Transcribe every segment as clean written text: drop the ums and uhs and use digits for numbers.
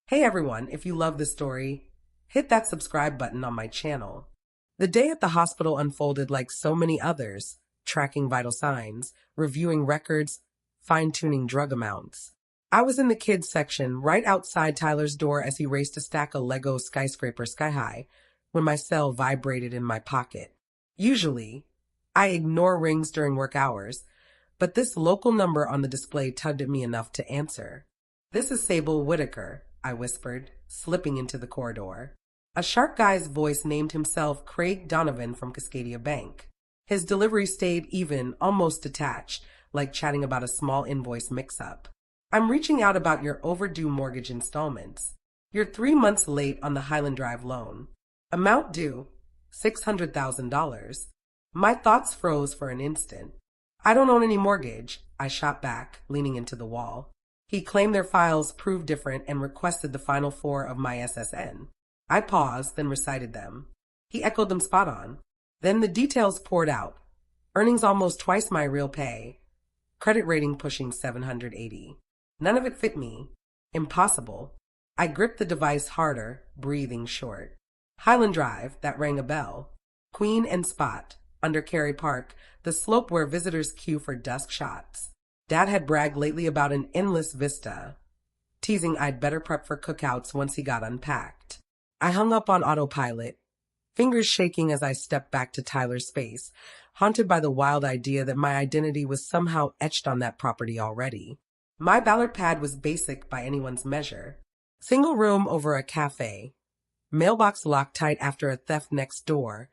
Hey everyone, if you love this story, hit that subscribe button on my channel. The day at the hospital unfolded like so many others, tracking vital signs, reviewing records, fine-tuning drug amounts. I was in the kids section, right outside Tyler's door as he raced to stack a Lego skyscraper sky-high, when my cell vibrated in my pocket. Usually, I ignore rings during work hours, but this local number on the display tugged at me enough to answer. "This is Sable Whitaker," I whispered, slipping into the corridor. A sharp guy's voice named himself Craig Donovan from Cascadia Bank. His delivery stayed even, almost detached, like chatting about a small invoice mix-up. "I'm reaching out about your overdue mortgage installments. You're 3 months late on the Highland Drive loan. Amount due, $600,000. My thoughts froze for an instant. "I don't own any mortgage," I shot back, leaning into the wall. He claimed their files proved different and requested the final four of my SSN. I paused, then recited them. He echoed them spot on. Then the details poured out. Earnings almost twice my real pay. Credit rating pushing 780. None of it fit me. Impossible. I gripped the device harder, breathing short. Highland Drive, that rang a bell. Queen and Spot, under Cary Park, the slope where visitors queue for dusk shots. Dad had bragged lately about an endless vista, teasing I'd better prep for cookouts once he got unpacked. I hung up on autopilot, fingers shaking as I stepped back to Tyler's space, haunted by the wild idea that my identity was somehow etched on that property already. My Ballard pad was basic by anyone's measure. Single room over a cafe, mailbox locked tight after a theft next door,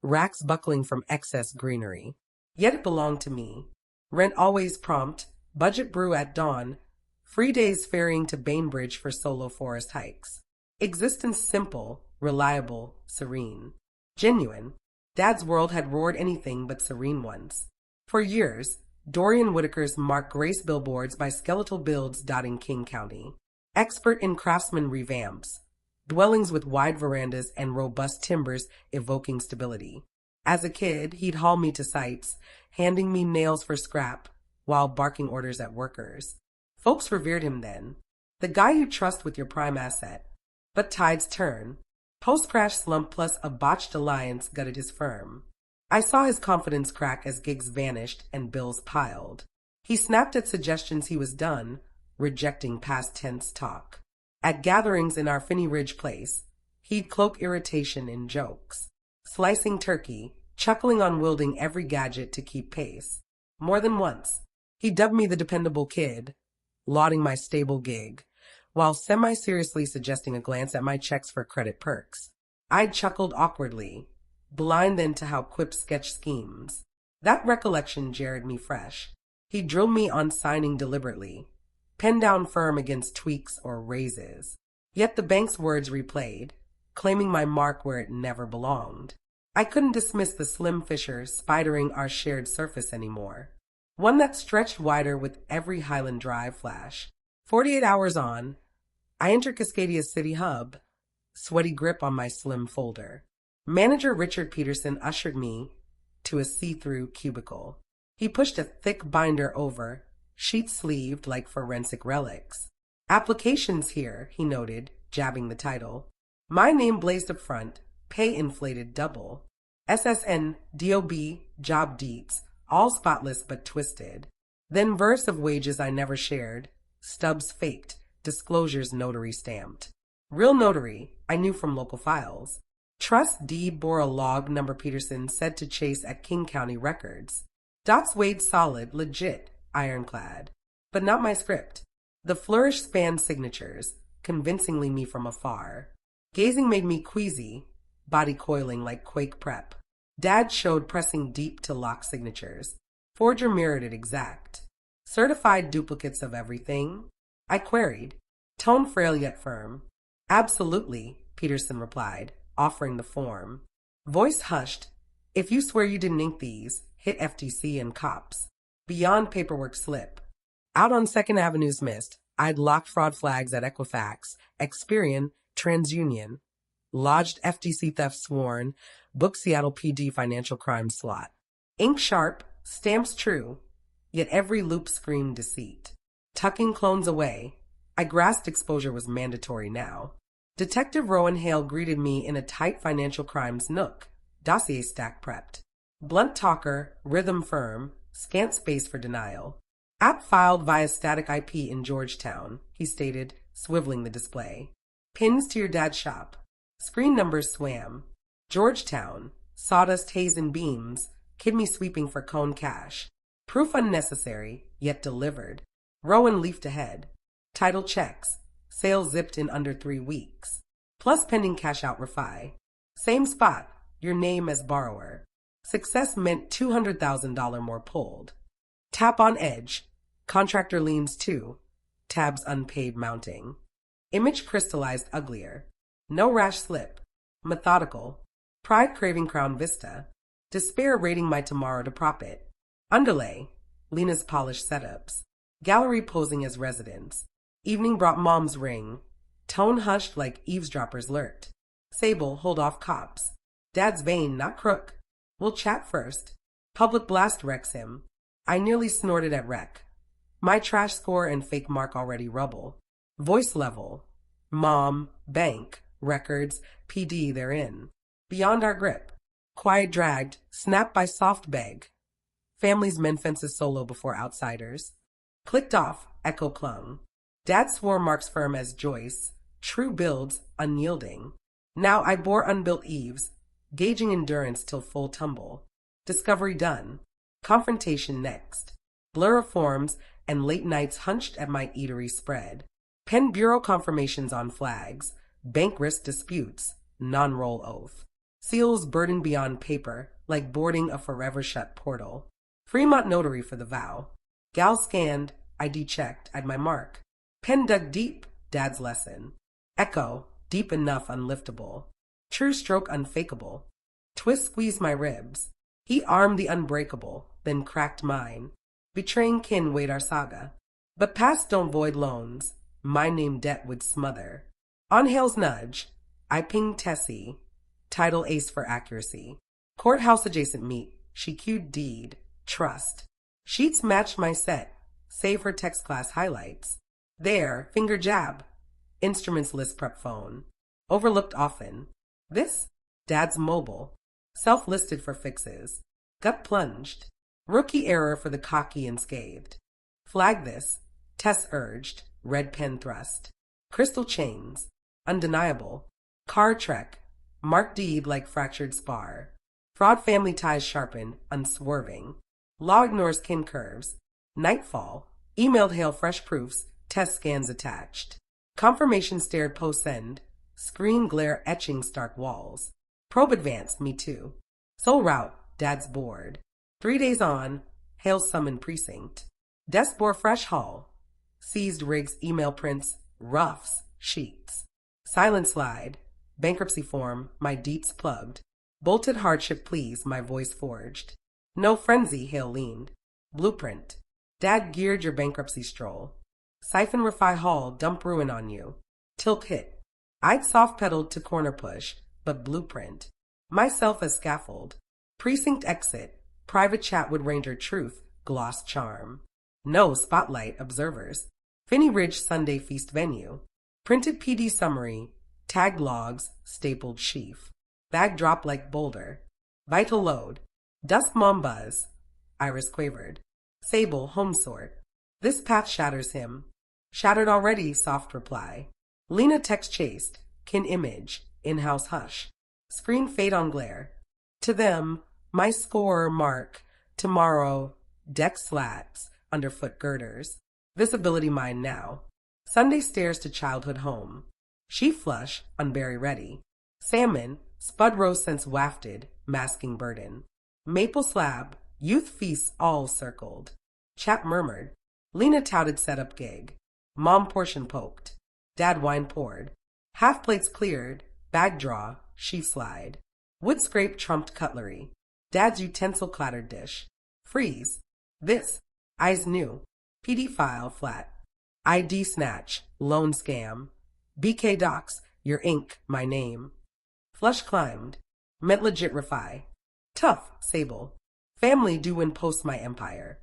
racks buckling from excess greenery. Yet it belonged to me. Rent always prompt, budget brew at dawn, free days ferrying to Bainbridge for solo forest hikes. Existence simple, reliable, serene. Genuine. Dad's world had roared anything but serene ones. For years, Dorian Whitaker's marked grace billboards by skeletal builds dotting King County. Expert in craftsman revamps, dwellings with wide verandas and robust timbers evoking stability. As a kid, he'd haul me to sites, handing me nails for scrap, while barking orders at workers. Folks revered him then. The guy you trust with your prime asset. But tides turn. Post-crash slump plus a botched alliance gutted his firm. I saw his confidence crack as gigs vanished and bills piled. He snapped at suggestions he was done, rejecting past tense talk. At gatherings in our Finney Ridge place, he'd cloak irritation in jokes. Slicing turkey, chuckling on wielding every gadget to keep pace. More than once, he dubbed me the dependable kid, lauding my stable gig, while semi-seriously suggesting a glance at my checks for credit perks. I chuckled awkwardly, blind then to how quips sketch schemes. That recollection jarred me fresh. He drilled me on signing deliberately, pen down firm against tweaks or raises. Yet the bank's words replayed, claiming my mark where it never belonged. I couldn't dismiss the slim fissure spidering our shared surface anymore. One that stretched wider with every Highland Drive flash. 48 hours on, I entered Cascadia's city hub, sweaty grip on my slim folder. Manager Richard Peterson ushered me to a see-through cubicle. He pushed a thick binder over, sheet-sleeved like forensic relics. "Applications here," he noted, jabbing the title. My name blazed up front, pay inflated double. SSN, DOB, job deets, all spotless but twisted. Then verse of wages I never shared, stubs faked, disclosures notary stamped. Real notary, I knew from local files. Trust deed bore a log number Peterson said to chase at King County records. Dots weighed solid, legit, ironclad. But not my script. The flourish spanned signatures, convincingly me from afar. Gazing made me queasy, body coiling like quake prep. Dad showed pressing deep to lock signatures. Forger mirrored it exact. "Certified duplicates of everything?" I queried, tone frail yet firm. "Absolutely," Peterson replied, offering the form. Voice hushed. "If you swear you didn't ink these, hit FTC and cops." Beyond paperwork slip. Out on 2nd Avenue's mist, I'd locked fraud flags at Equifax, Experian, TransUnion, lodged FTC theft sworn, booked Seattle PD financial crime slot. Ink sharp, stamps true, yet every loop screamed deceit. Tucking clones away, I grasped exposure was mandatory now. Detective Rowan Hale greeted me in a tight financial crimes nook, dossier stack prepped. Blunt talker, rhythm firm, scant space for denial. App filed via static IP in Georgetown, he stated, swiveling the display. Pins to your dad's shop. Screen numbers swam. Georgetown, sawdust haze and beams, kidney sweeping for cone cash. Proof unnecessary, yet delivered. Rowan leafed ahead. Title checks. Sales zipped in under 3 weeks. Plus pending cash out refi. Same spot, your name as borrower. Success meant $200,000 more pulled. Tap on edge. Contractor leans 2. Tabs unpaid mounting. Image crystallized uglier. No rash slip. Methodical. Pride craving crown vista. Despair rating my tomorrow to prop it. Underlay. Lena's polished setups. Gallery posing as residents. Evening brought mom's ring. Tone hushed like eavesdroppers lurked. Sable hold off cops. Dad's vain, not crook. We'll chat first. Public blast wrecks him. I nearly snorted at wreck. My trash score and fake mark already rubble. Voice level. Mom, bank, records, PD they're in. Beyond our grip. Quiet dragged, snapped by soft beg. Family's men fences solo before outsiders. Clicked off, echo clung. Dad swore marks firm as Joyce. True builds, unyielding. Now I bore unbuilt eaves, gauging endurance till full tumble. Discovery done. Confrontation next. Blur of forms and late nights hunched at my eatery spread. Pen bureau confirmations on flags. Bank risk disputes. Non-roll oath. Seals burdened beyond paper, like boarding a forever shut portal. Fremont notary for the vow. Gal scanned, ID checked, at my mark. Pen dug deep, Dad's lesson. Echo, deep enough unliftable. True stroke unfakeable. Twist squeezed my ribs. He armed the unbreakable, then cracked mine. Betraying kin weighed our saga. But past don't void loans. My name debt would smother. On Hale's nudge, I pinged Tessie. Title ace for accuracy. Courthouse adjacent meet. She cued deed. Trust. Sheets matched my set. Save her text class highlights. There, finger jab. Instruments list prep phone. Overlooked often. This? Dad's mobile. Self-listed for fixes. Gut plunged. Rookie error for the cocky and scathed. Flag this. Tess urged. Red pen thrust. Crystal chains. Undeniable. Car trek. Mark deed like fractured spar. Fraud family ties sharpened. Unswerving. Law ignores kin curves. Nightfall. Emailed Hale fresh proofs. Test scans attached. Confirmation stared post-send. Screen glare etching stark walls. Probe advanced, me too. Sole route, Dad's board. 3 days on, Hale summoned precinct. Desk bore fresh haul. Seized rigs, email prints, roughs, sheets. Silent slide. Bankruptcy form, my deets plugged. Bolted hardship pleas, my voice forged. No frenzy, Hale leaned. Blueprint. Dad geared your bankruptcy stroll. Siphon refi haul, dump ruin on you. Tilk hit. I'd soft-pedaled to corner push, but blueprint. Myself as scaffold. Precinct exit. Private chat with Ranger Truth, gloss charm. No spotlight, observers. Finney Ridge Sunday feast venue. Printed PD summary. Tagged logs, stapled sheaf. Bag drop like boulder. Vital load. Dusk mom buzz. Iris quavered. Sable, home sort. This path shatters him. Shattered already, soft reply. Lena text chased. Kin image. In-house hush. Screen fade on glare. To them, my score mark. Tomorrow, deck slats, underfoot girders. Visibility mine now. Sunday stairs to childhood home. Sheep flush, unberry ready. Salmon, spud roast since wafted, masking burden. Maple slab, youth feasts all circled. Chap murmured. Lena touted setup gig. Mom portion poked. Dad wine poured. Half plates cleared. Bag draw. Sheaf slide. Wood scrape trumped cutlery. Dad's utensil clattered dish. Freeze. This. Eyes new. PD file flat. ID snatch. Loan scam. BK docs. Your ink. My name. Flush climbed. Meant legit refi. Tough. Sable. Family due in post my empire.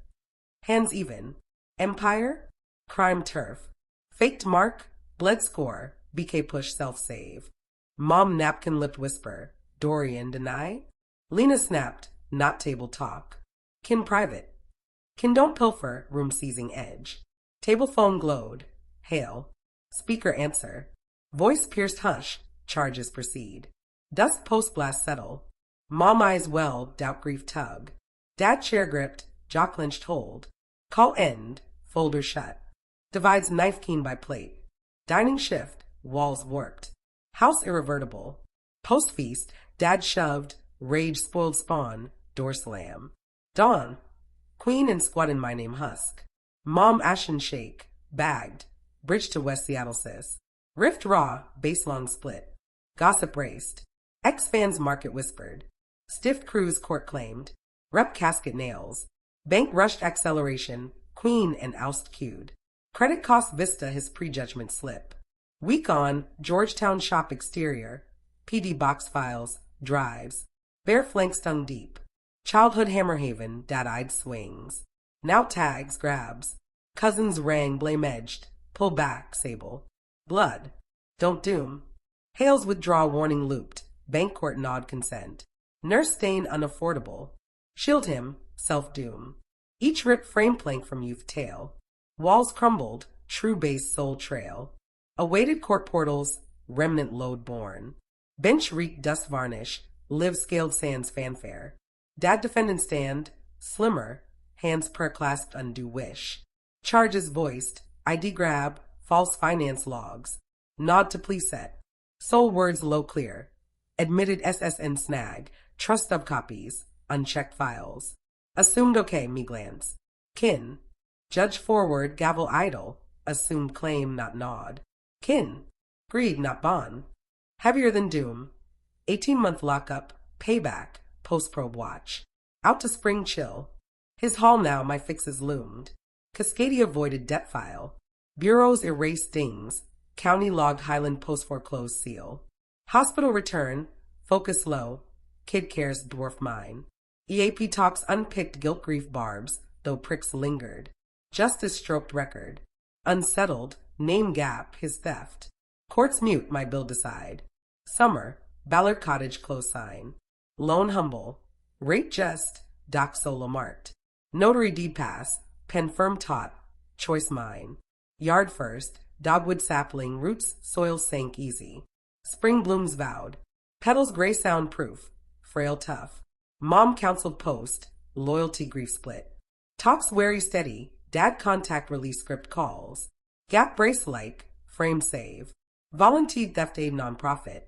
Hands even. Empire? Crime turf. Faked mark, bled score, BK push self-save. Mom napkin lipped whisper, Dorian deny? Lena snapped, not table talk. Kin private. Kin don't pilfer, room seizing edge. Table phone glowed. Hail. Speaker answer. Voice pierced hush, charges proceed. Dust post blast settle. Mom eyes well, doubt grief tug. Dad chair gripped, jaw clenched hold. Call end, folder shut. Divides knife keen by plate. Dining shift, walls warped. House irrevertible. Post feast, dad shoved, rage spoiled spawn, door slam. Dawn. Queen and squat in my name husk. Mom ashen shake, bagged. Bridge to West Seattle sis. Rift raw, base long split. Gossip raced. Ex-fans market whispered. Stiff cruise court claimed. Rep casket nails. Bank rushed acceleration. Queen and oust queued. Credit cost Vista his prejudgment slip. Week on, Georgetown shop exterior. PD box files, drives. Bare flank stung deep. Childhood Hammerhaven, dad-eyed swings. Now tags, grabs. Cousins rang, blame edged. Pull back, sable. Blood. Don't doom. Hales withdraw warning looped. Bank court nod consent. Nurse stain unaffordable. Shield him, self-doom. Each ripped frame plank from youth tale. Walls crumbled, true base soul trail. Awaited court portals, remnant load born. Bench reeked dust varnish, live scaled sands fanfare. Dad defendant stand, slimmer, hands per clasped undue wish. Charges voiced, ID grab, false finance logs. Nod to plea set. Soul words low clear. Admitted SSN snag, trust stub copies, unchecked files. Assumed okay, me glance. Kin. Judge forward, gavel idle. Assumed claim, not nod. Kin. Greed, not bond. Heavier than doom. 18-month lockup, payback, post-probe watch. Out to spring chill. His hall now, my fixes loomed. Cascadia voided debt file. Bureaus erased dings. County logged Highland post-foreclosed seal. Hospital return, focus low. Kid cares dwarf mine. EAP talks unpicked guilt grief barbs, though pricks lingered. Justice stroked record. Unsettled, name gap, his theft. Courts mute, my bill decide. Summer, Ballard Cottage close sign. Loan humble. Rate just, doc solo marked. Notary deed pass, pen firm taut, choice mine. Yard first, dogwood sapling, roots, soil sank easy. Spring blooms vowed. Petals gray sound proof, frail tough. Mom counseled post, loyalty grief split. Talks wary steady, dad contact release script calls. Gap brace like, frame save. Volunteered theft aid nonprofit.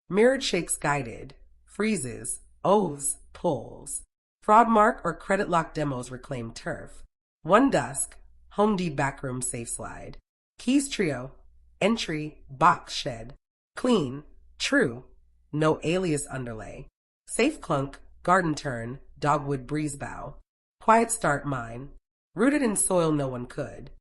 Mirrored shakes guided. Freezes, oaths, pulls. Fraud mark or credit lock demos reclaim turf. One dusk, Home D backroom safe slide. Keys trio, entry, box shed. Clean, true, no alias underlay. Safe clunk, garden turn, dogwood breeze bow. Quiet start mine. Rooted in soil no one could.